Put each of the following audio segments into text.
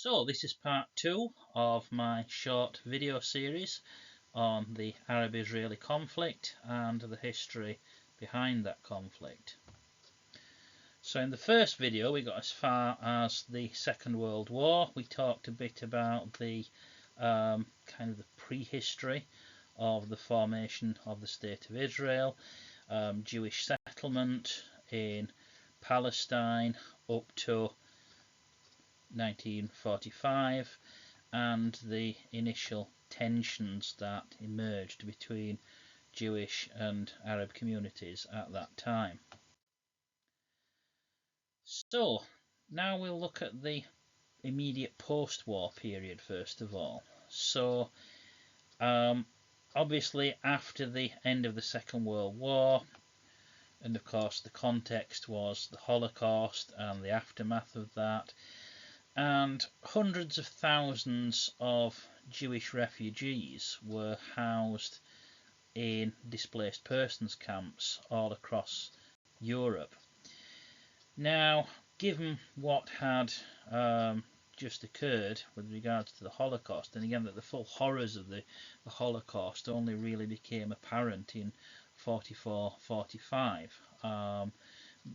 So this is part 2 of my short video series on the Arab-Israeli conflict and the history behind that conflict. So in the first video we got as far as the Second World War. We talked a bit about the kind of the prehistory of the formation of the State of Israel, Jewish settlement in Palestine up to 1945, and the initial tensions that emerged between Jewish and Arab communities at that time. So now we'll look at the immediate post-war period first of all. So obviously after the end of the Second World War, and of course the context was the Holocaust and the aftermath of that, and hundreds of thousands of Jewish refugees were housed in displaced persons camps all across Europe. Now, given what had just occurred with regards to the Holocaust, and again that the full horrors of the Holocaust only really became apparent in 44-45.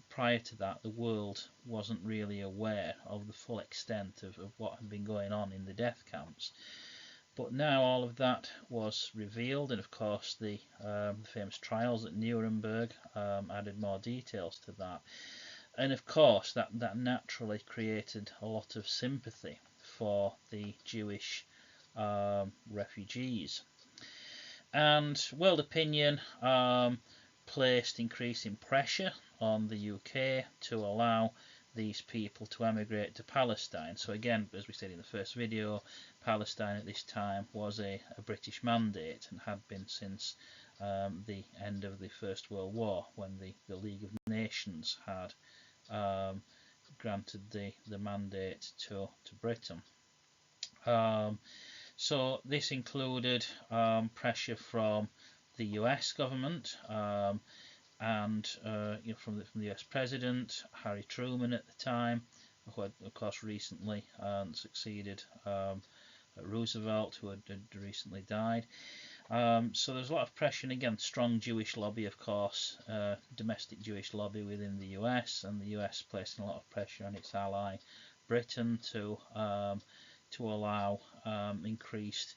Prior to that, the world wasn't really aware of the full extent of what had been going on in the death camps. But now all of that was revealed, and of course the famous trials at Nuremberg added more details to that. And of course that naturally created a lot of sympathy for the Jewish refugees. And world opinion placed increasing pressure on the UK to allow these people to emigrate to Palestine. So again, as we said in the first video, Palestine at this time was a British mandate and had been since the end of the First World War, when the League of Nations had granted the mandate to Britain. So this included pressure from the US government and from the US President Harry Truman at the time, who had of course recently succeeded Roosevelt, who had recently died. So there's a lot of pressure, and again strong Jewish lobby, of course, domestic Jewish lobby within the US, and the US placing a lot of pressure on its ally Britain to allow increased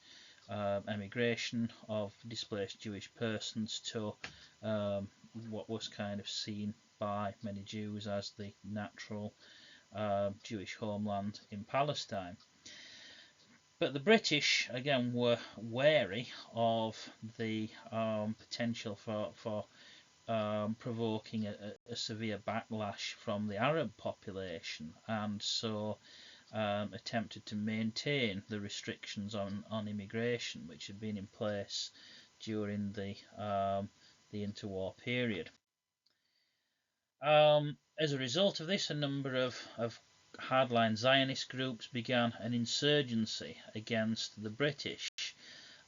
emigration of displaced Jewish persons to what was kind of seen by many Jews as the natural Jewish homeland in Palestine. But the British, again, were wary of the potential for provoking a severe backlash from the Arab population, and so attempted to maintain the restrictions on immigration which had been in place during the interwar period. As a result of this, a number of hardline Zionist groups began an insurgency against the British,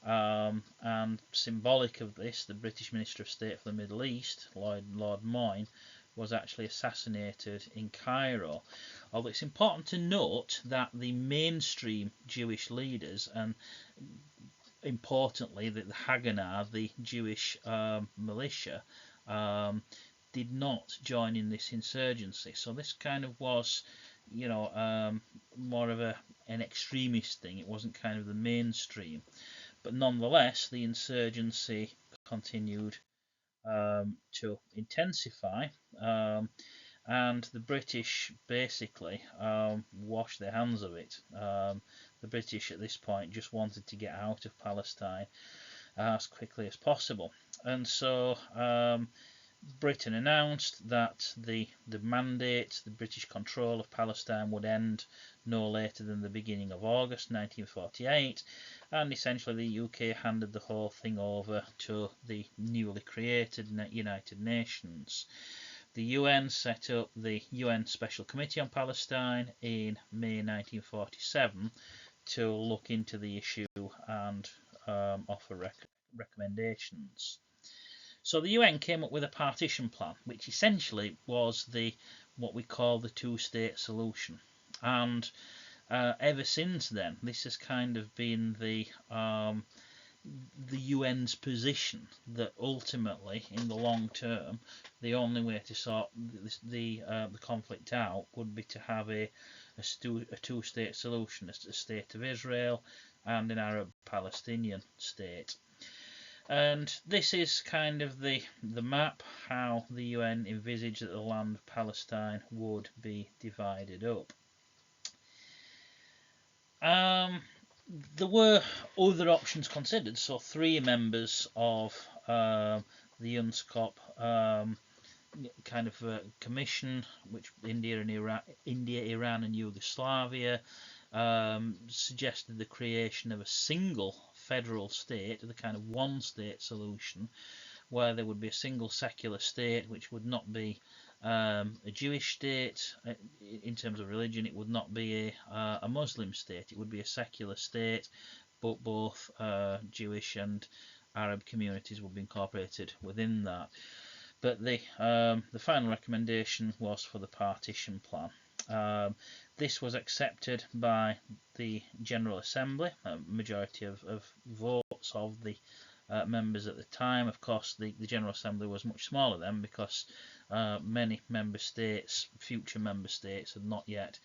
and symbolic of this, the British Minister of State for the Middle East, Lord Moyne, was actually assassinated in Cairo. Although it's important to note that the mainstream Jewish leaders, and importantly the Haganah, the Jewish militia, did not join in this insurgency. So this kind of was, more of an extremist thing. It wasn't kind of the mainstream. But nonetheless, the insurgency continued to intensify, and the British basically washed their hands of it. The British at this point just wanted to get out of Palestine as quickly as possible, and so Britain announced that the mandate, the British control of Palestine, would end no later than the beginning of August 1948, and essentially the UK handed the whole thing over to the newly created United Nations. The UN set up the UN Special Committee on Palestine in May 1947 to look into the issue and offer recommendations. So the UN came up with a partition plan, which essentially was what we call the two-state solution. And ever since then, this has kind of been the UN's position that ultimately, in the long term, the only way to sort the conflict out would be to have a two-state solution, a state of Israel and an Arab-Palestinian state. And this is kind of the map how the UN envisaged that the land of Palestine would be divided up. There were other options considered. So 3 members of the UNSCOP kind of commission, which India, Iran, and Yugoslavia, suggested the creation of a single federal state, the kind of one-state solution, where there would be a single secular state, which would not be a Jewish state in terms of religion. It would not be a Muslim state. It would be a secular state, but both Jewish and Arab communities would be incorporated within that. But the final recommendation was for the partition plan. This was accepted by the General Assembly, a majority of votes of the members at the time. Of course, the General Assembly was much smaller then, because many member states, future member states, had not yet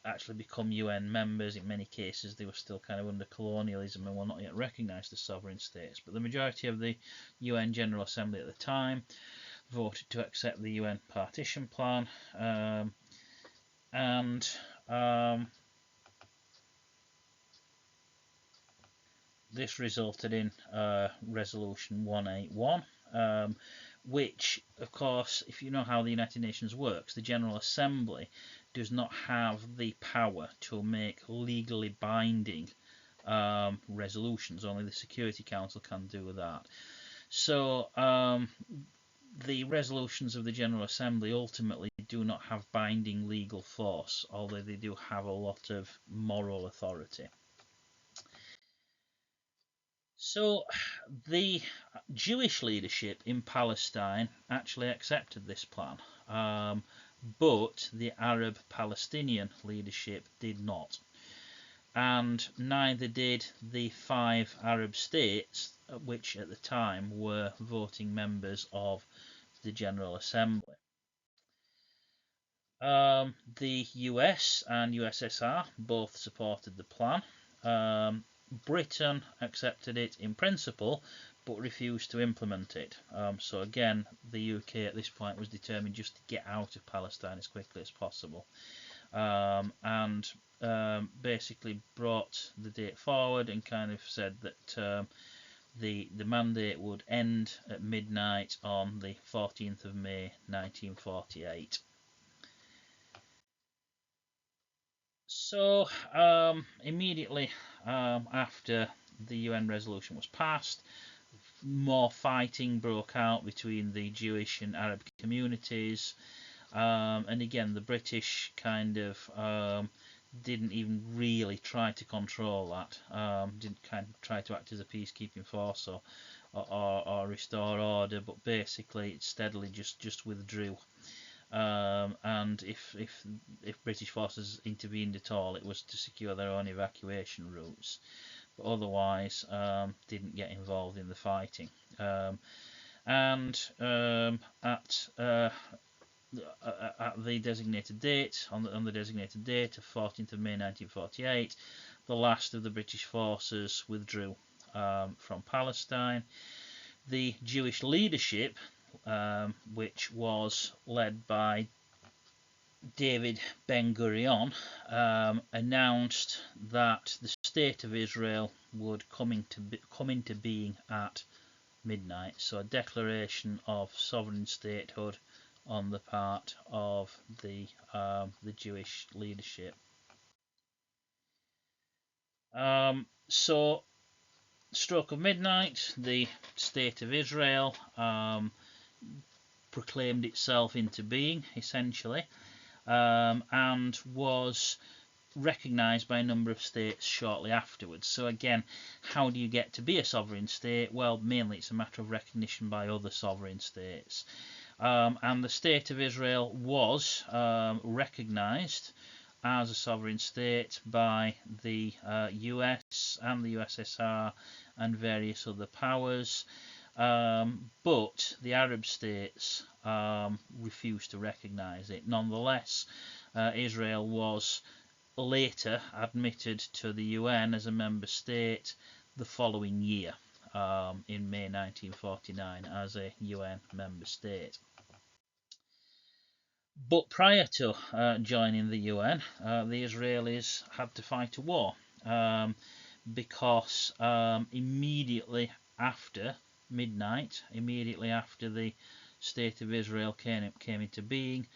actually become UN members. In many cases, they were still kind of under colonialism and were not yet recognised as sovereign states. But the majority of the UN General Assembly at the time voted to accept the UN partition plan, and this resulted in Resolution 181, which, of course, if you know how the United Nations works, the General Assembly does not have the power to make legally binding resolutions. Only the Security Council can do that. So the resolutions of the General Assembly ultimately do not have binding legal force, although they do have a lot of moral authority. So the Jewish leadership in Palestine actually accepted this plan, but the Arab-Palestinian leadership did not. And neither did the 5 Arab states, which at the time were voting members of the General Assembly. The US and USSR both supported the plan. Britain accepted it in principle, but refused to implement it. So again, the UK at this point was determined just to get out of Palestine as quickly as possible, and basically brought the date forward and kind of said that the mandate would end at midnight on the 14th of May 1948. So immediately after the UN resolution was passed, more fighting broke out between the Jewish and Arab communities, and again the British kind of didn't even really try to control that, didn't kind of try to act as a peacekeeping force or restore order, but basically it steadily just withdrew. And if British forces intervened at all, it was to secure their own evacuation routes, but otherwise didn't get involved in the fighting. And at the designated date, on the designated date of 14th of May 1948, the last of the British forces withdrew from Palestine. The Jewish leadership, which was led by David Ben-Gurion, announced that the State of Israel would come into being at midnight. So a declaration of sovereign statehood on the part of the Jewish leadership. So stroke of midnight, the State of Israel proclaimed itself into being, essentially, and was recognised by a number of states shortly afterwards. So again, how do you get to be a sovereign state? Well, mainly it's a matter of recognition by other sovereign states. And the State of Israel was recognised as a sovereign state by the US and the USSR and various other powers, but the Arab states refused to recognise it. Nonetheless, Israel was later admitted to the UN as a member state the following year, in May 1949, as a UN member state. But prior to joining the UN, the Israelis had to fight a war, because immediately after midnight, immediately after the State of Israel came into being,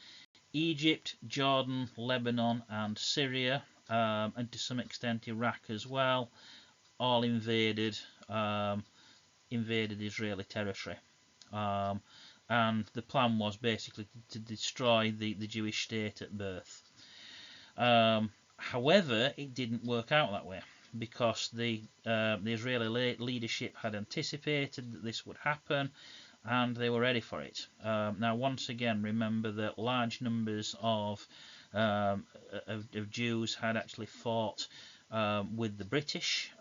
Egypt, Jordan, Lebanon, and Syria, and to some extent Iraq as well, all invaded Israeli territory. And the plan was basically to destroy the Jewish state at birth. However, it didn't work out that way, because the Israeli leadership had anticipated that this would happen, and they were ready for it. Now, once again, remember that large numbers of Jews had actually fought with the British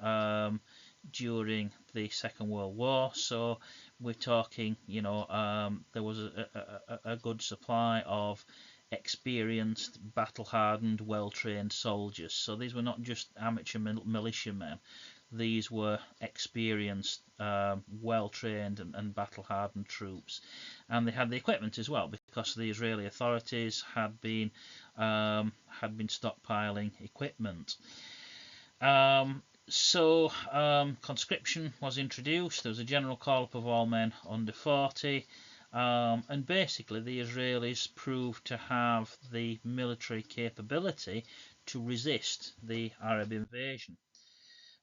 during the Second World War, so we're talking, there was a good supply of experienced, battle-hardened, well-trained soldiers. So these were not just amateur militiamen. These were experienced, well-trained and battle-hardened troops, and they had the equipment as well, because the Israeli authorities had been stockpiling equipment. So conscription was introduced. There was a general call-up of all men under 40, and basically the Israelis proved to have the military capability to resist the Arab invasion.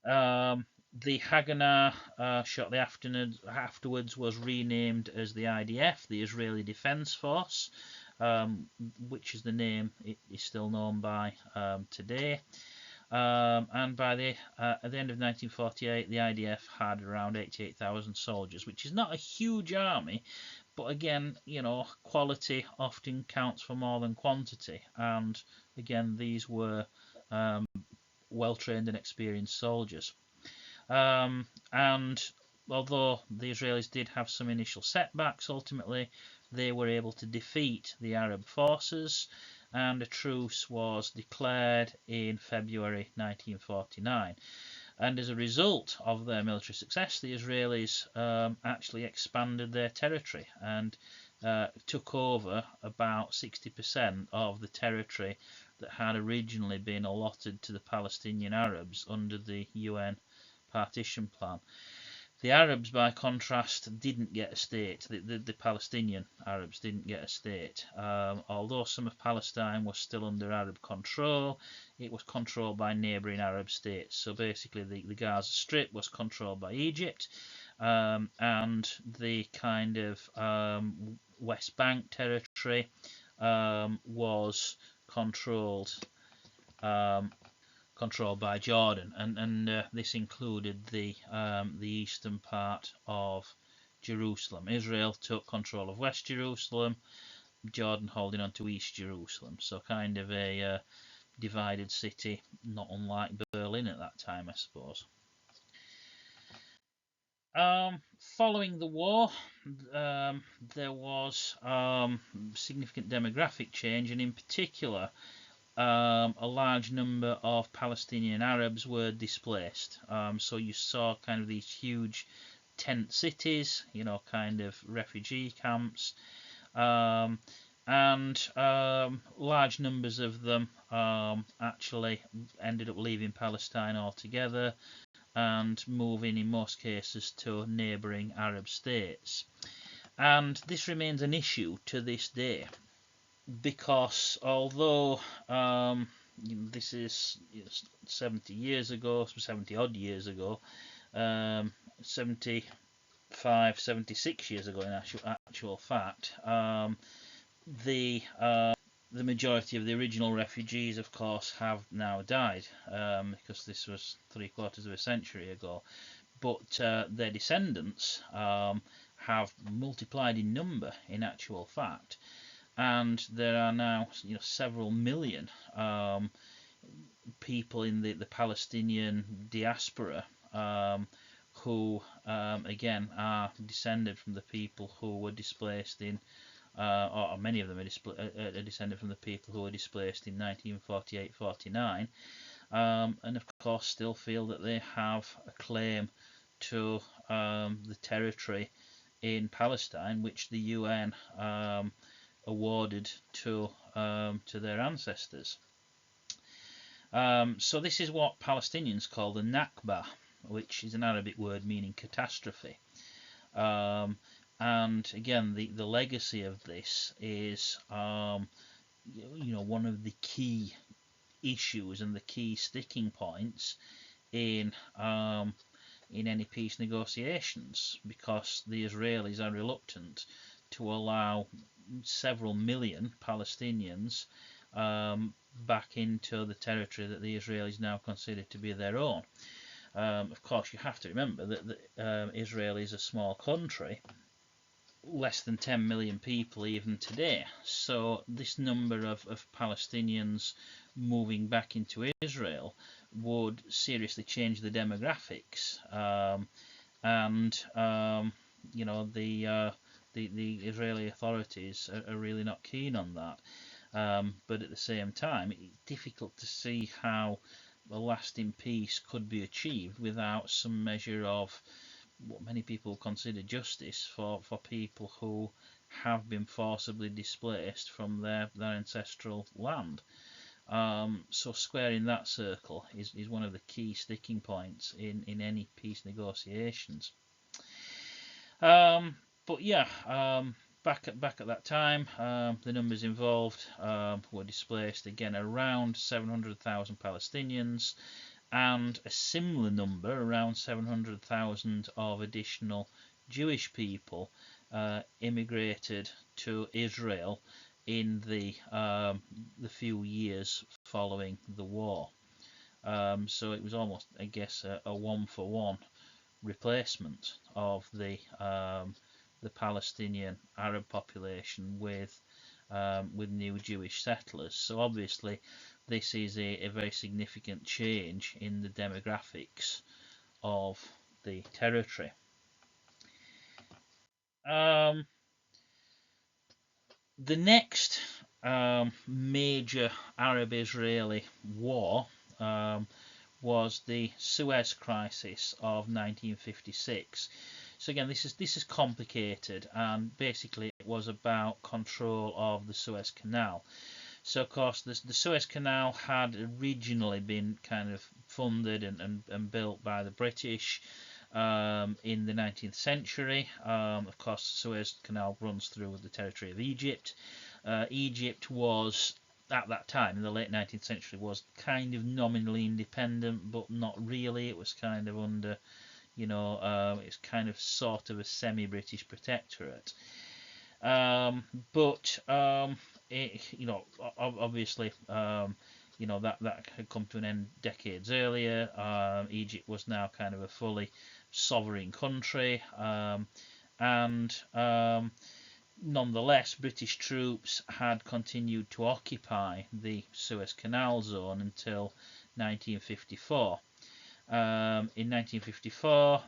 The Haganah shortly afterwards was renamed as the IDF, the Israeli Defense Force, which is the name it is still known by today. And by at the end of 1948, the IDF had around 88,000 soldiers, which is not a huge army, but again, quality often counts for more than quantity, and again, these were well-trained and experienced soldiers. And although the Israelis did have some initial setbacks, ultimately they were able to defeat the Arab forces, and a truce was declared in February 1949. And as a result of their military success, the Israelis actually expanded their territory and took over about 60% of the territory that had originally been allotted to the Palestinian Arabs under the UN partition plan. The Arabs, by contrast, didn't get a state. The Palestinian Arabs didn't get a state. Although some of Palestine was still under Arab control, it was controlled by neighbouring Arab states. So basically the Gaza Strip was controlled by Egypt, and the kind of West Bank territory was controlled by Jordan, and this included the eastern part of Jerusalem. Israel took control of West Jerusalem, Jordan holding on to East Jerusalem. So kind of a divided city, not unlike Berlin at that time, I suppose. Following the war, there was significant demographic change, and in particular, a large number of Palestinian Arabs were displaced. So you saw kind of these huge tent cities, kind of refugee camps, and large numbers of them actually ended up leaving Palestine altogether and moving, in most cases, to neighbouring Arab states. And this remains an issue to this day, because although this is 70 years ago, 70 odd years ago, 75, 76 years ago in actual fact, the majority of the original refugees, of course, have now died, because this was 3/4 of a century ago. But their descendants have multiplied in number in actual fact. and there are now several million people in the Palestinian diaspora who again are descended from the people who were displaced in or many of them are descended from the people who were displaced in 1948-49, and of course still feel that they have a claim to the territory in Palestine, which the UN awarded to their ancestors. So this is what Palestinians call the Nakba, which is an Arabic word meaning catastrophe. And again, the legacy of this is one of the key issues and the key sticking points in any peace negotiations, because the Israelis are reluctant to allow several million Palestinians back into the territory that the Israelis now consider to be their own. Of course, you have to remember that Israel is a small country, less than 10 million people even today. So this number of Palestinians moving back into Israel would seriously change the demographics, and the Israeli authorities are really not keen on that. But at the same time, it's difficult to see how a lasting peace could be achieved without some measure of what many people consider justice for people who have been forcibly displaced from their ancestral land. So squaring that circle is one of the key sticking points in any peace negotiations. But yeah, back at that time, the numbers involved were displaced again around 700,000 Palestinians, and a similar number, around 700,000 of additional Jewish people immigrated to Israel in the few years following the war. So it was almost, I guess, a one-for-one replacement of the Palestinian Arab population with new Jewish settlers. So obviously, this is a very significant change in the demographics of the territory. The next major Arab-Israeli war was the Suez Crisis of 1956. So again, this is complicated, and basically it was about control of the Suez Canal. So of course the Suez Canal had originally been kind of funded and built by the British in the 19th century. Of course, the Suez Canal runs through the territory of Egypt. Egypt was, at that time, in the late 19th century, was kind of nominally independent, but not really. It was kind of under, it's kind of sort of a semi-British protectorate. But obviously, that had come to an end decades earlier. Egypt was now kind of a fully sovereign country, and nonetheless, British troops had continued to occupy the Suez Canal zone until 1954. In 1954,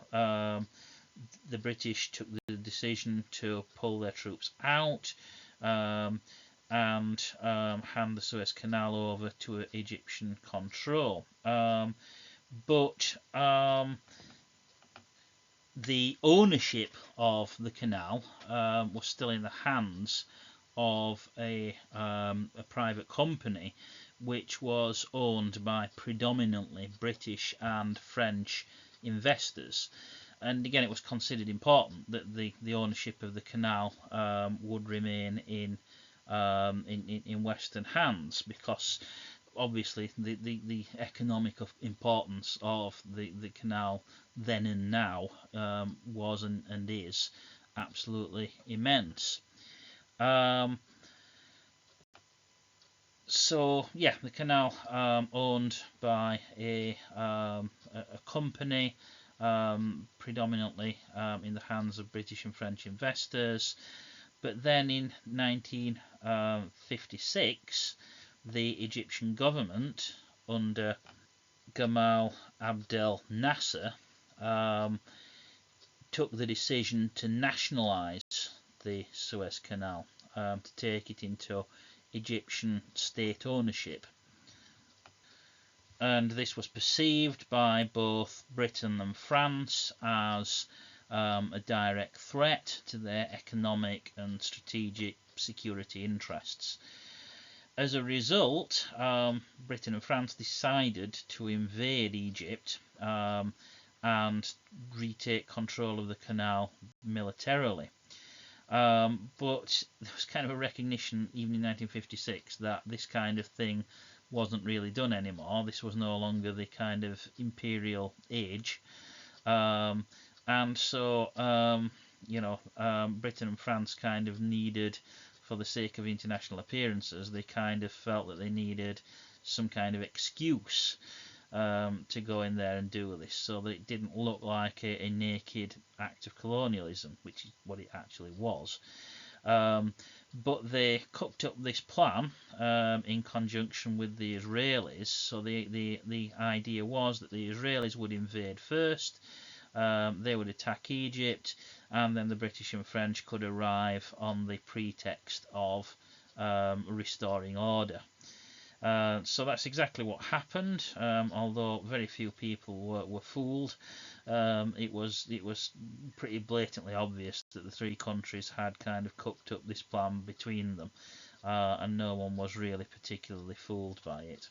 the British took the decision to pull their troops out and hand the Suez Canal over to Egyptian control. But the ownership of the canal was still in the hands of a private company, which was owned by predominantly British and French investors. And again, it was considered important that the ownership of the canal would remain in Western hands, because obviously the economic importance of the canal then and now was and is absolutely immense. So yeah, the canal owned by a company predominantly in the hands of British and French investors. But then in 1956, the Egyptian government under Gamal Abdel Nasser um, took the decision to nationalise the Suez Canal, to take it into Egyptian state ownership. And this was perceived by both Britain and France as a direct threat to their economic and strategic security interests. As a result, Britain and France decided to invade Egypt and retake control of the canal militarily. But there was kind of a recognition, even in 1956, that this kind of thing wasn't really done anymore. This was no longer the kind of imperial age. And so, Britain and France kind of needed, for the sake of international appearances, they kind of felt that they needed some kind of excuse to go in there and do this, so that it didn't look like a naked act of colonialism, which is what it actually was. But they cooked up this plan in conjunction with the Israelis. So the idea was that the Israelis would invade first, they would attack Egypt, and then the British and French could arrive on the pretext of restoring order. So that's exactly what happened. Although very few people were fooled, it was pretty blatantly obvious that the three countries had kind of cooked up this plan between them, and no one was really particularly fooled by it.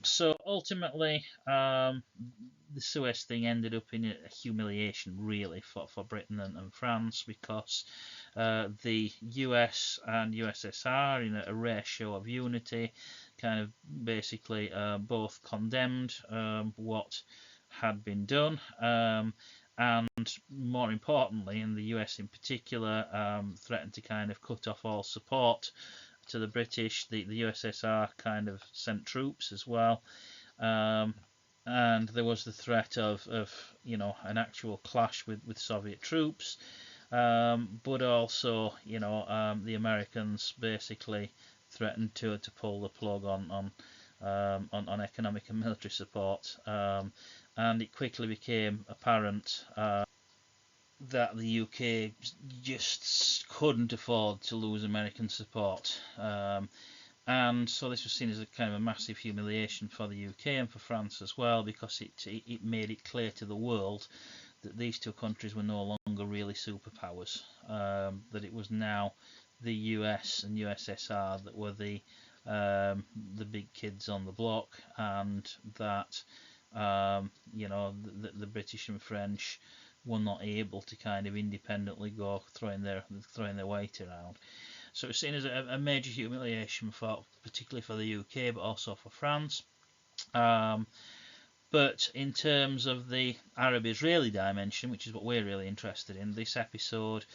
So ultimately, the Suez thing ended up in a humiliation, really, for Britain and France, because the US and USSR, in a rare show of unity, kind of basically both condemned what had been done, and more importantly, and the US in particular, threatened to kind of cut off all support to the British. The USSR kind of sent troops as well, and there was the threat of an actual clash with Soviet troops, but also the Americans basically threatened to pull the plug on economic and military support, and it quickly became apparent that the UK just couldn't afford to lose American support. And so this was seen as a kind of a massive humiliation for the UK and for France as well, because it made it clear to the world that these two countries were no longer really superpowers, that it was now the US and USSR that were the big kids on the block, and that the British and French were not able to kind of independently go throwing their weight around. So it's seen as a major humiliation, particularly for the UK, but also for France. But in terms of the Arab-Israeli dimension, which is what we're really interested in, this episode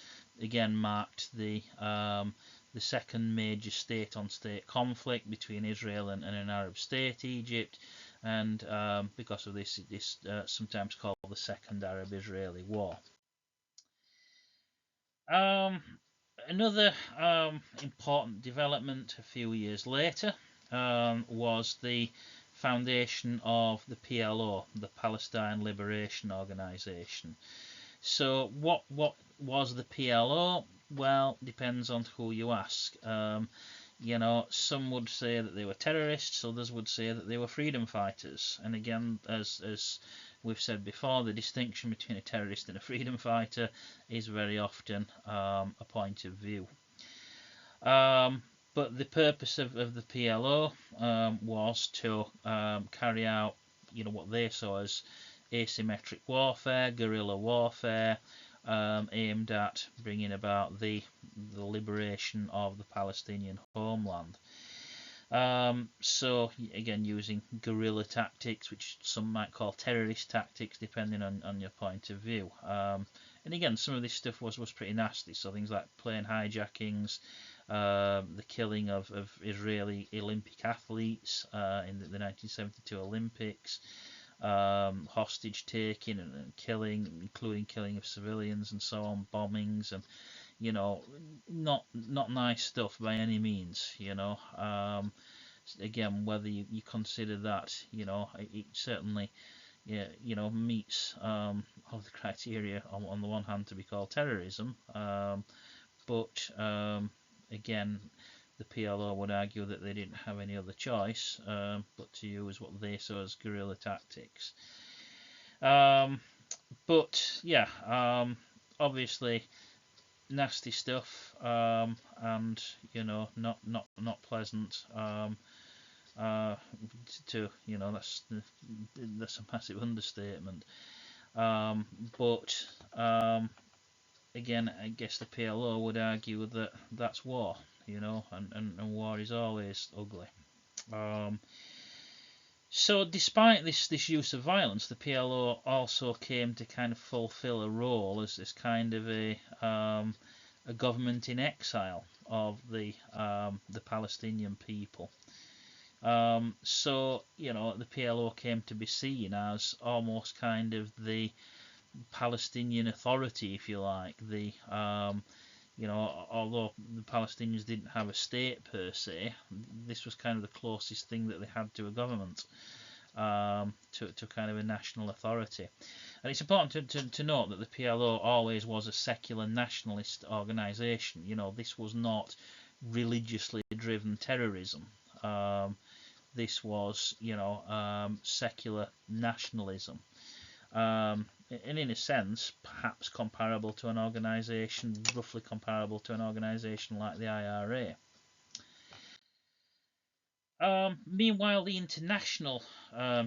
again marked the second major state-on-state conflict between Israel and an Arab state, Egypt, and because of this, it is sometimes called the Second Arab-Israeli War. Another important development a few years later was the foundation of the PLO, the Palestine Liberation Organization. So what was the PLO? Well, depends on who you ask. Some would say that they were terrorists, others would say that they were freedom fighters. And again, as we've said before, the distinction between a terrorist and a freedom fighter is very often a point of view. But the purpose of the PLO was to carry out, what they saw as asymmetric warfare, guerrilla warfare, aimed at bringing about the liberation of the Palestinian homeland. So again, using guerrilla tactics, which some might call terrorist tactics, depending on your point of view. And again, some of this stuff was pretty nasty. So things like plane hijackings, the killing of Israeli Olympic athletes in the 1972 Olympics, hostage taking and killing, including killing of civilians and so on, bombings, and you know, not nice stuff by any means. Again, whether you consider that, it certainly, yeah, meets all the criteria on the one hand to be called terrorism, but again, the PLO would argue that they didn't have any other choice but to use what they saw as guerrilla tactics. Um, but yeah, obviously nasty stuff, and not pleasant. Uh, that's a massive understatement. Um, but again, I guess the PLO would argue that that's war, and war is always ugly. Um, so, despite this use of violence, the PLO also came to kind of fulfill a role as this kind of a government in exile of the Palestinian people. So, the PLO came to be seen as almost kind of the Palestinian Authority, if you like. Although the Palestinians didn't have a state per se, this was kind of the closest thing that they had to a government, to kind of a national authority. And it's important to note that the PLO always was a secular nationalist organisation. This was not religiously driven terrorism. This was, secular nationalism. And in a sense, perhaps comparable to an organisation, roughly comparable to an organisation like the IRA. Meanwhile, the international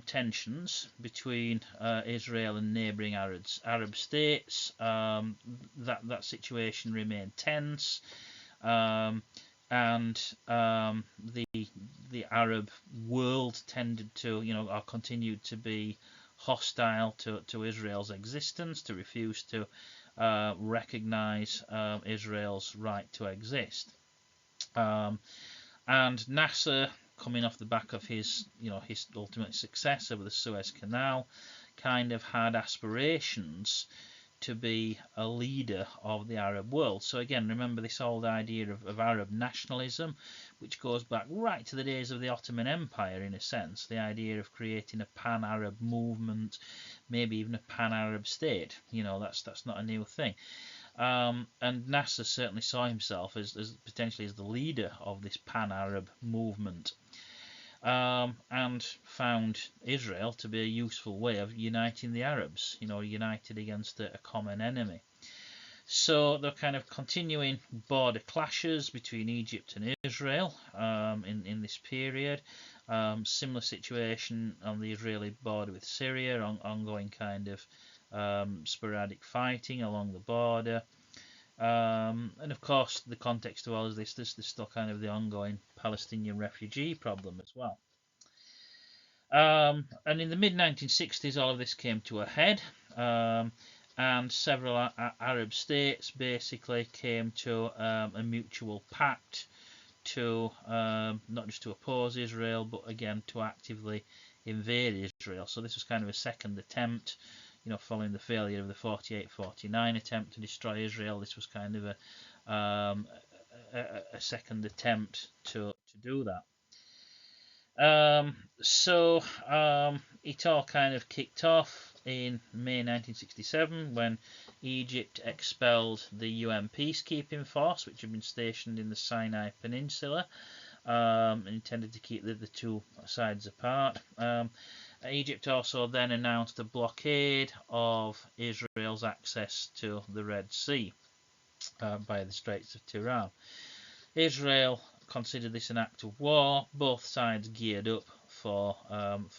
tensions between Israel and neighbouring Arab states, that situation remained tense, and the Arab world tended to, or continued to be hostile to Israel's existence, to refuse to recognise Israel's right to exist. And Nasser, coming off the back of his ultimate success over the Suez Canal, kind of had aspirations to be a leader of the Arab world. So again, remember this old idea of Arab nationalism, which goes back right to the days of the Ottoman Empire, in a sense. The idea of creating a pan-Arab movement, maybe even a pan-Arab state. That's not a new thing. And Nasser certainly saw himself as potentially as the leader of this pan-Arab movement. And found Israel to be a useful way of uniting the Arabs, united against a common enemy. So there are kind of continuing border clashes between Egypt and Israel in this period. Similar situation on the Israeli border with Syria, ongoing kind of sporadic fighting along the border. And of course, the context of all of this, there's still kind of the ongoing Palestinian refugee problem as well. And in the mid 1960s, all of this came to a head, and several Arab states basically came to a mutual pact to not just to oppose Israel, but again to actively invade Israel. So this was kind of a second attempt. Following the failure of the 48-49 attempt to destroy Israel, this was kind of a second attempt to do that. So it all kind of kicked off in May 1967 when Egypt expelled the UN peacekeeping force, which had been stationed in the Sinai Peninsula, intended to keep the two sides apart. Egypt also then announced a blockade of Israel's access to the Red Sea by the Straits of Tiran. Israel considered this an act of war. Both sides geared up for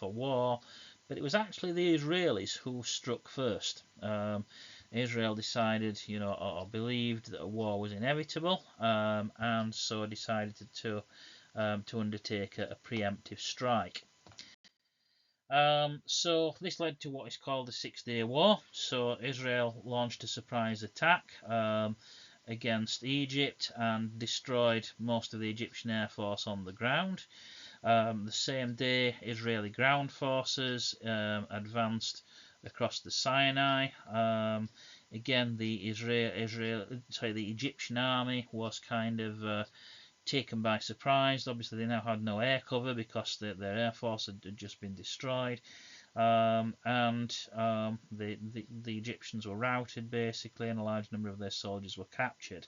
war, but it was actually the Israelis who struck first. Israel decided, or believed that a war was inevitable, and so decided to undertake a preemptive strike. So this led to what is called the Six-Day War. So Israel launched a surprise attack against Egypt and destroyed most of the Egyptian Air Force on the ground. The same day, Israeli ground forces advanced across the Sinai again, the the Egyptian army was kind of taken by surprise. Obviously, they now had no air cover because their air force had just been destroyed, and the Egyptians were routed basically, and a large number of their soldiers were captured.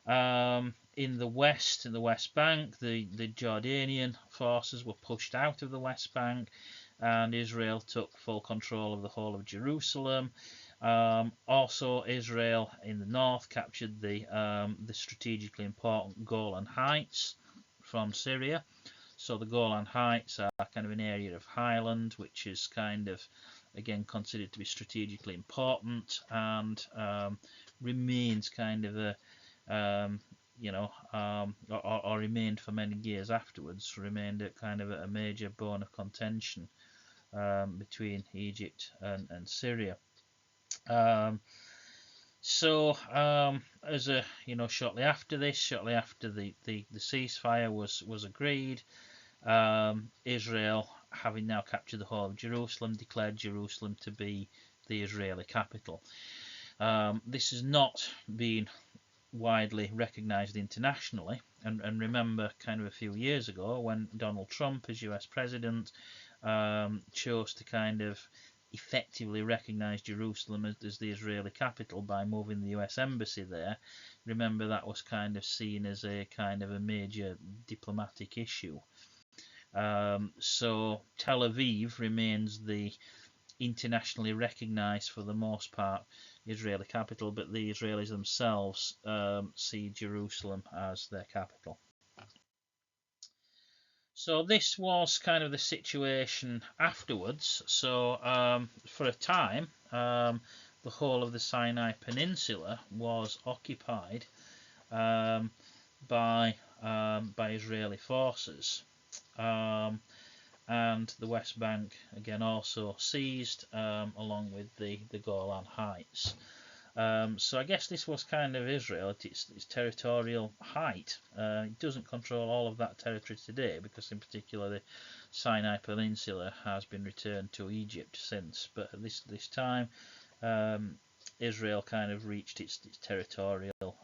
In the West Bank, the Jordanian forces were pushed out of the West Bank, and Israel took full control of the whole of Jerusalem. Also, Israel in the north captured the strategically important Golan Heights from Syria. So the Golan Heights are kind of an area of highland, which is kind of, again, considered to be strategically important, and remains kind of a or remained for many years afterwards, remained a kind of a major bone of contention between Egypt and Syria. As a shortly after the ceasefire was agreed, Israel, having now captured the whole of Jerusalem, declared Jerusalem to be the Israeli capital. This has not been widely recognized internationally, and remember kind of a few years ago when Donald Trump as US president chose to kind of effectively recognize Jerusalem as the Israeli capital by moving the US embassy there. Remember, that was kind of seen as a kind of a major diplomatic issue. So Tel Aviv remains the internationally recognized, for the most part, Israeli capital, but the Israelis themselves see Jerusalem as their capital. So this was kind of the situation afterwards. So for a time, the whole of the Sinai Peninsula was occupied by Israeli forces. And the West Bank again also seized, along with the Golan Heights. So I guess this was kind of Israel at its territorial height. It doesn't control all of that territory today, because in particular the Sinai Peninsula has been returned to Egypt since. But at this time, Israel kind of reached its territorial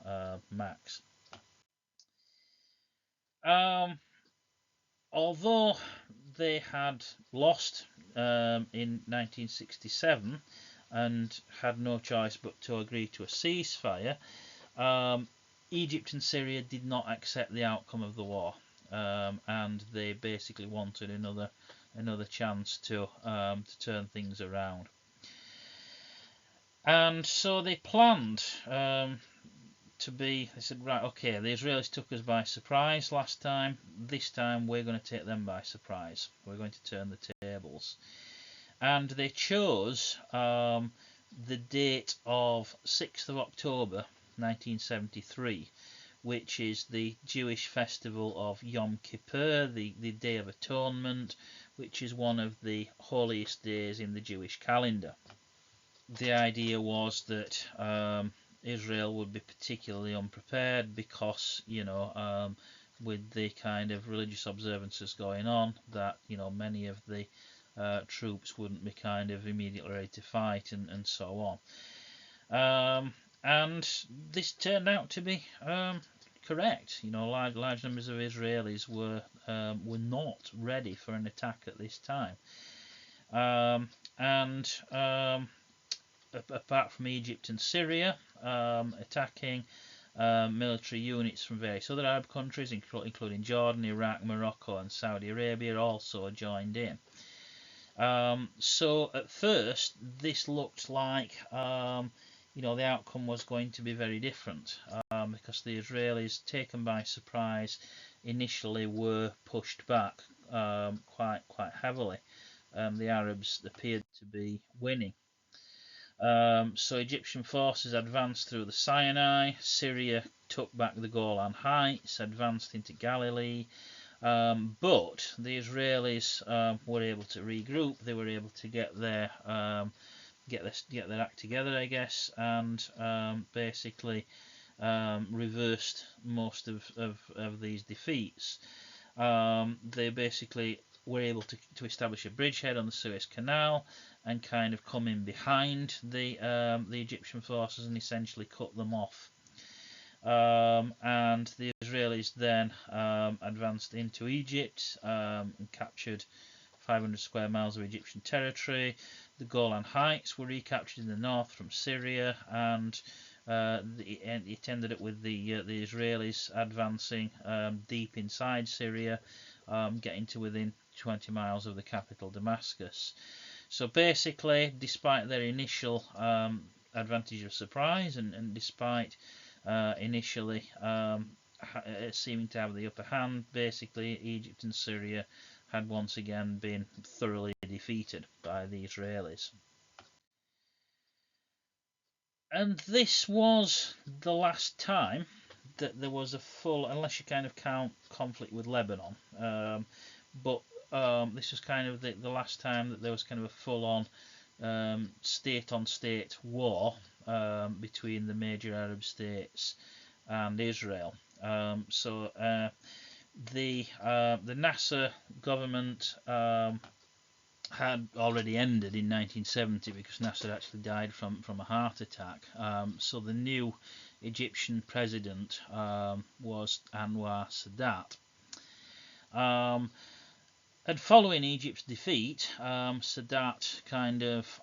max. Although they had lost in 1967 and had no choice but to agree to a ceasefire, Egypt and Syria did not accept the outcome of the war, and they basically wanted another chance to turn things around. And so they planned they said, right, okay, the Israelis took us by surprise last time. This time we're going to take them by surprise. We're going to turn the tables. And they chose the date of 6th of October 1973, which is the Jewish festival of Yom Kippur, the Day of Atonement, which is one of the holiest days in the Jewish calendar. The idea was that Israel would be particularly unprepared because, with the kind of religious observances going on, that many of the troops wouldn't be kind of immediately ready to fight, and so on. And this turned out to be correct. Large numbers of Israelis were not ready for an attack at this time. Apart from Egypt and Syria attacking, military units from various other Arab countries, including Jordan, Iraq, Morocco, and Saudi Arabia, also joined in. So at first, this looked like the outcome was going to be very different, because the Israelis, taken by surprise, initially were pushed back quite heavily. The Arabs appeared to be winning. So Egyptian forces advanced through the Sinai. Syria took back the Golan Heights, advanced into Galilee, but the Israelis were able to regroup. They were able to get their act together, I guess, and basically reversed most of these defeats. They basically were able to establish a bridgehead on the Suez Canal and kind of come in behind the Egyptian forces and essentially cut them off. And the Israelis then advanced into Egypt and captured 500 square miles of Egyptian territory. The Golan Heights were recaptured in the north from Syria, and it ended up with the Israelis advancing deep inside Syria, getting to within 20 miles of the capital Damascus. So basically, despite their initial advantage of surprise and despite initially seeming to have the upper hand, basically Egypt and Syria had once again been thoroughly defeated by the Israelis. And this was the last time that there was a full, unless you kind of count conflict with Lebanon, but this was kind of the last time that there was kind of a full-on state-on-state war between the major Arab states and Israel. So the Nasser government had already ended in 1970 because Nasser actually died from a heart attack. So the new Egyptian president was Anwar Sadat. And following Egypt's defeat, Sadat kind of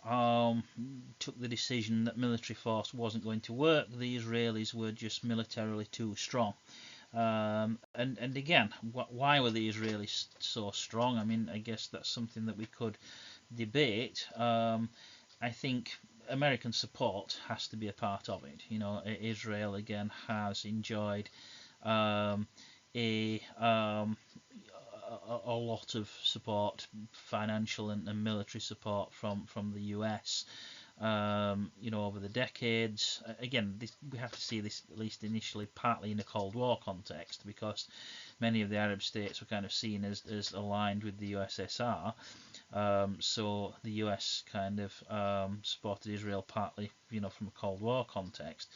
took the decision that military force wasn't going to work. The Israelis were just militarily too strong. And again, why were the Israelis so strong? I mean, I guess that's something that we could debate. I think American support has to be a part of it. You know, Israel again has enjoyed a lot of support, financial and military support from the US. Over the decades. Again, we have to see this at least initially partly in a Cold War context, because many of the Arab states were kind of seen as aligned with the USSR. So the US kind of supported Israel partly, from a Cold War context.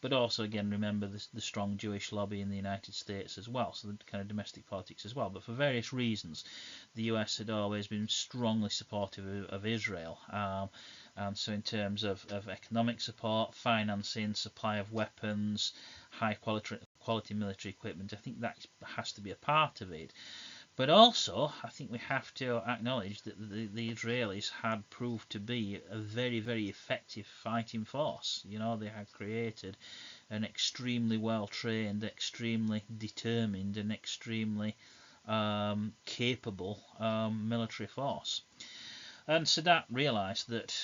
But also, again, remember the strong Jewish lobby in the United States as well, so the kind of domestic politics as well. But for various reasons, the US had always been strongly supportive of Israel. And so in terms of economic support, financing, supply of weapons, high quality military equipment, I think that has to be a part of it. But also, I think we have to acknowledge that the Israelis had proved to be a very, very effective fighting force. They had created an extremely well-trained, extremely determined, and extremely capable military force. And Sadat realised that,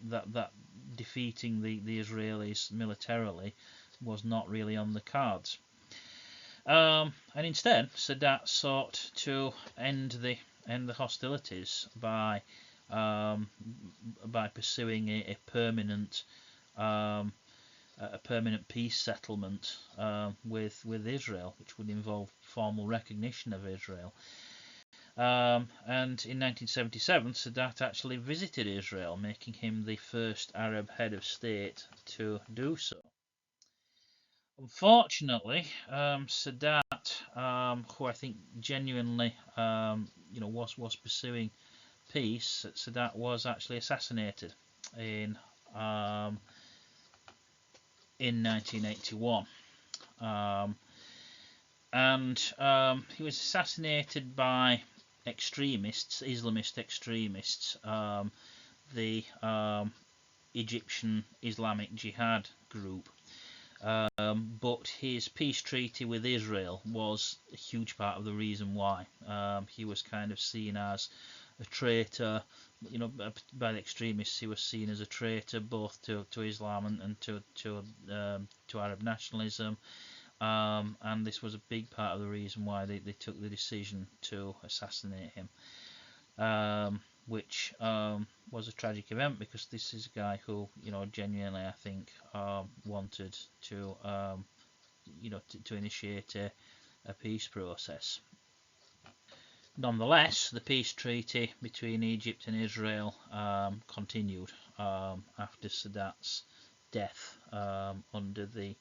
that defeating the Israelis militarily was not really on the cards. And instead, Sadat sought to end the hostilities by pursuing a permanent peace settlement with Israel, which would involve formal recognition of Israel. And in 1977, Sadat actually visited Israel, making him the first Arab head of state to do so. Unfortunately, Sadat, who I think genuinely, was pursuing peace, Sadat was actually assassinated in 1981, and he was assassinated by extremists, Islamist extremists, the Egyptian Islamic Jihad group. But his peace treaty with Israel was a huge part of the reason why. He was kind of seen as a traitor, by the extremists. He was seen as a traitor both to Islam and to Arab nationalism. And this was a big part of the reason why they took the decision to assassinate him, which was a tragic event, because this is a guy who, genuinely, I think, wanted to, to initiate a peace process. Nonetheless, the peace treaty between Egypt and Israel continued after Sadat's death under the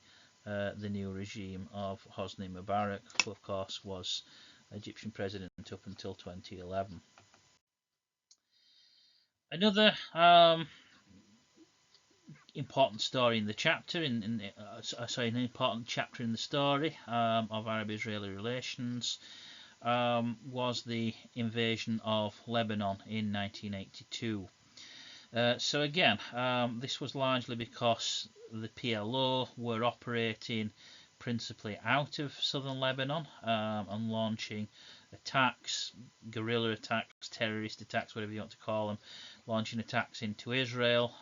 new regime of Hosni Mubarak, who of course was Egyptian president up until 2011. Another important story in the chapter, an important chapter in the story of Arab-Israeli relations was the invasion of Lebanon in 1982. So again, this was largely because the PLO were operating principally out of southern Lebanon and launching attacks, guerrilla attacks, terrorist attacks, whatever you want to call them, launching attacks into Israel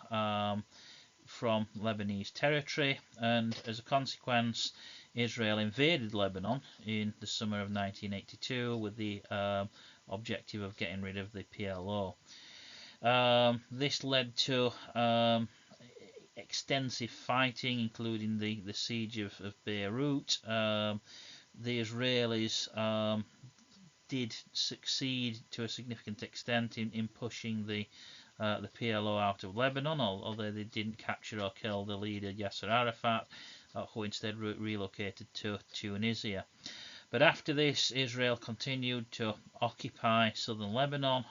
from Lebanese territory, and as a consequence, Israel invaded Lebanon in the summer of 1982 with the objective of getting rid of the PLO. This led to extensive fighting, including the siege of Beirut. The Israelis did succeed to a significant extent in pushing the PLO out of Lebanon, although they didn't capture or kill the leader Yasser Arafat, who instead relocated to Tunisia. But after this, Israel continued to occupy southern Lebanon,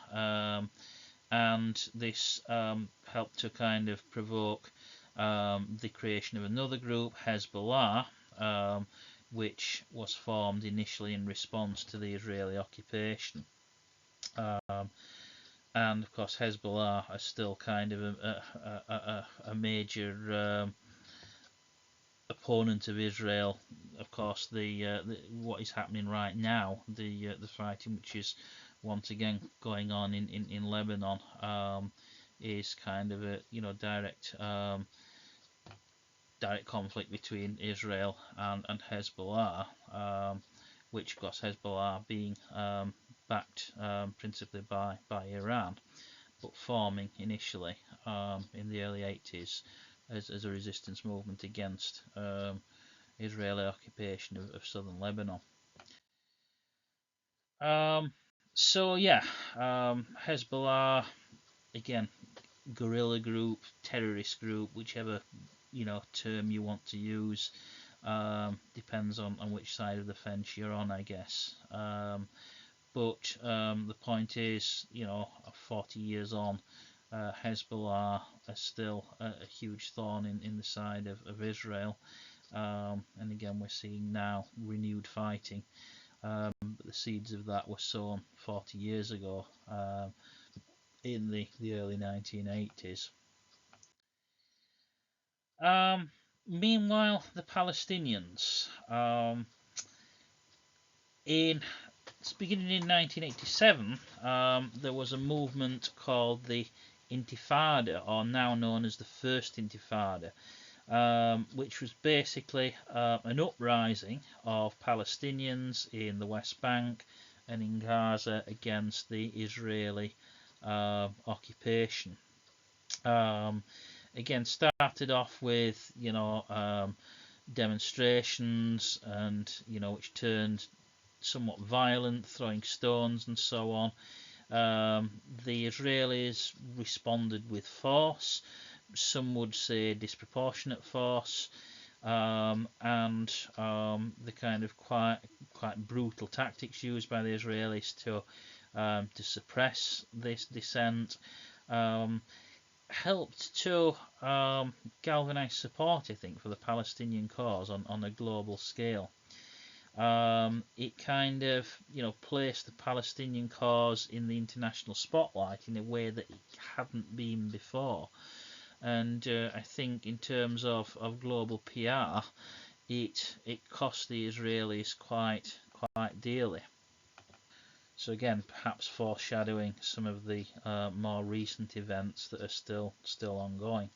and this helped to kind of provoke the creation of another group, Hezbollah, which was formed initially in response to the Israeli occupation. And of course, Hezbollah are still kind of a major opponent of Israel. Of course, what is happening right now, the fighting which is once again going on in Lebanon, is kind of a direct conflict between Israel and Hezbollah, which of course Hezbollah being backed principally by Iran, but forming initially in the early 80s as a resistance movement against Israeli occupation of southern Lebanon. So yeah, Hezbollah, again, guerrilla group, terrorist group, whichever term you want to use, depends on which side of the fence you're on, I guess. But the point is, 40 years on, Hezbollah are still a huge thorn in the side of Israel. And again, we're seeing now renewed fighting. But the seeds of that were sown 40 years ago in the early 1980s. Meanwhile, the Palestinians, beginning in 1987, there was a movement called the Intifada, or now known as the First Intifada, which was basically an uprising of Palestinians in the West Bank and in Gaza against the Israeli occupation. Again, started off with demonstrations, and which turned somewhat violent, throwing stones and so on. The Israelis responded with force. Some would say disproportionate force, and the kind of quite brutal tactics used by the Israelis to suppress this dissent helped to galvanize support, I think, for the Palestinian cause on a global scale. It kind of placed the Palestinian cause in the international spotlight in a way that it hadn't been before. And I think in terms of global PR, it cost the Israelis quite dearly. So again, perhaps foreshadowing some of the more recent events that are still ongoing.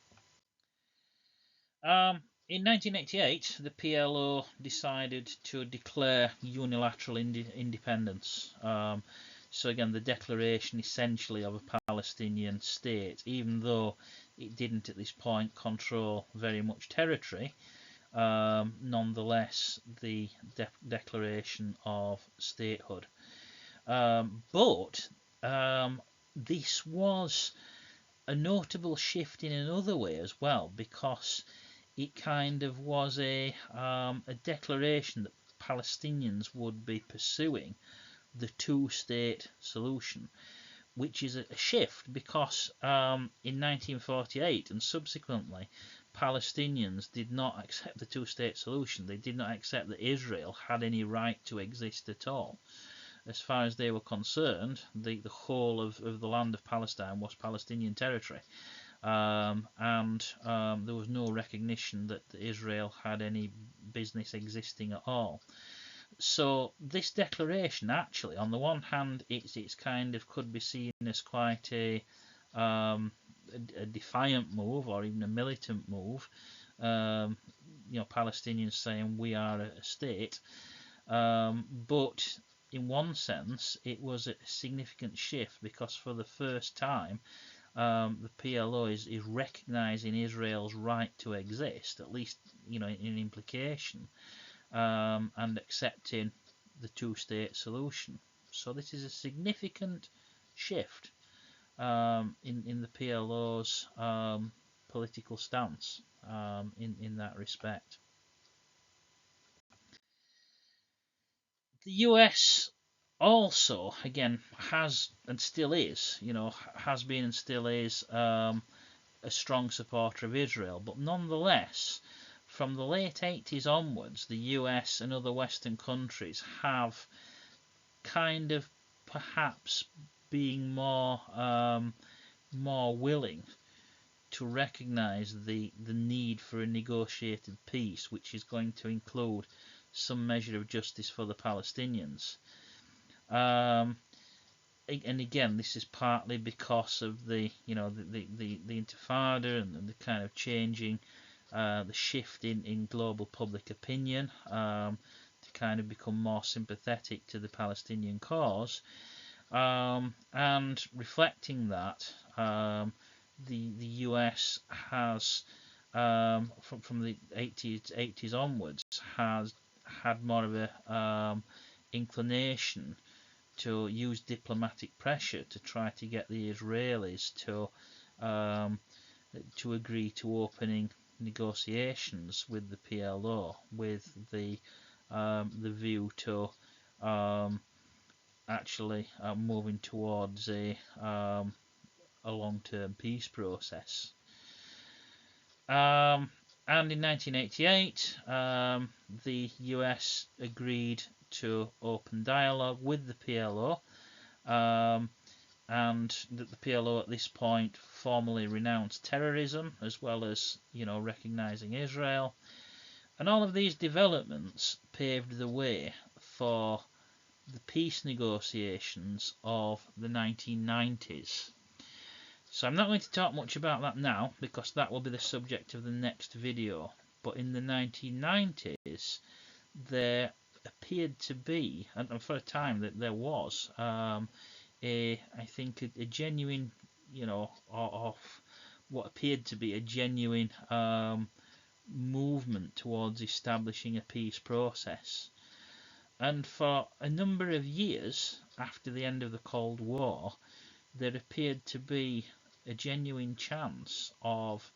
In 1988, the PLO decided to declare unilateral independence. So again, the declaration essentially of a Palestinian state, even though it didn't at this point control very much territory, nonetheless the declaration of statehood. But this was a notable shift in another way as well, because it kind of was a declaration that Palestinians would be pursuing the two-state solution, which is a shift because in 1948 and subsequently, Palestinians did not accept the two-state solution. They did not accept that Israel had any right to exist at all. As far as they were concerned, the whole of the land of Palestine was Palestinian territory. And there was no recognition that Israel had any business existing at all. So this declaration, actually, on the one hand, it's kind of could be seen as quite a defiant move or even a militant move. Palestinians saying we are a state, but in one sense, it was a significant shift because for the first time, the PLO is recognizing Israel's right to exist, at least in implication, and accepting the two-state solution. So this is a significant shift in the PLO's political stance in that respect. The US also, again, has and still is, has been and still is a strong supporter of Israel, but nonetheless, from the late 80s onwards, the US and other Western countries have kind of perhaps being more willing to recognise the need for a negotiated peace, which is going to include some measure of justice for the Palestinians. And again, this is partly because of the Intifada and the kind of changing, the shift in global public opinion to kind of become more sympathetic to the Palestinian cause, and reflecting that, the US has from the 80s onwards has had more of a inclination to use diplomatic pressure to try to get the Israelis to agree to opening negotiations with the PLO, with the view to actually moving towards a long-term peace process. And in 1988, the US agreed to open dialogue with the PLO, and that the PLO at this point formally renounced terrorism as well as recognizing Israel. And all of these developments paved the way for the peace negotiations of the 1990s. So I'm not going to talk much about that now because that will be the subject of the next video. But in the 1990s, there appeared to be, and for a time that there was, I think a genuine, of what appeared to be a genuine movement towards establishing a peace process. And for a number of years after the end of the Cold War, there appeared to be a genuine chance of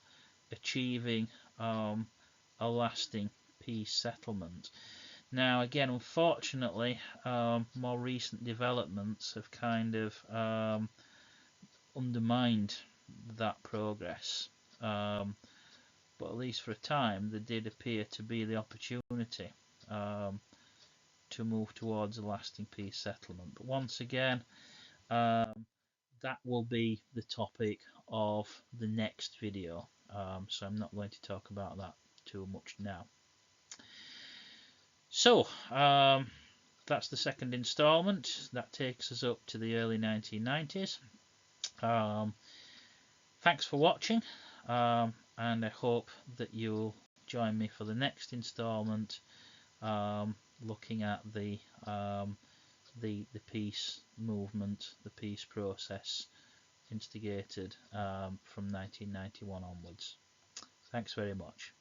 achieving a lasting peace settlement. Now, again, unfortunately, more recent developments have kind of undermined that progress. But at least for a time, there did appear to be the opportunity to move towards a lasting peace settlement. But once again, that will be the topic of the next video, so I'm not going to talk about that too much now. So that's the second installment. That takes us up to the early 1990s. Thanks for watching, and I hope that you'll join me for the next installment, looking at the peace movement, the peace process instigated from 1991 onwards. Thanks very much.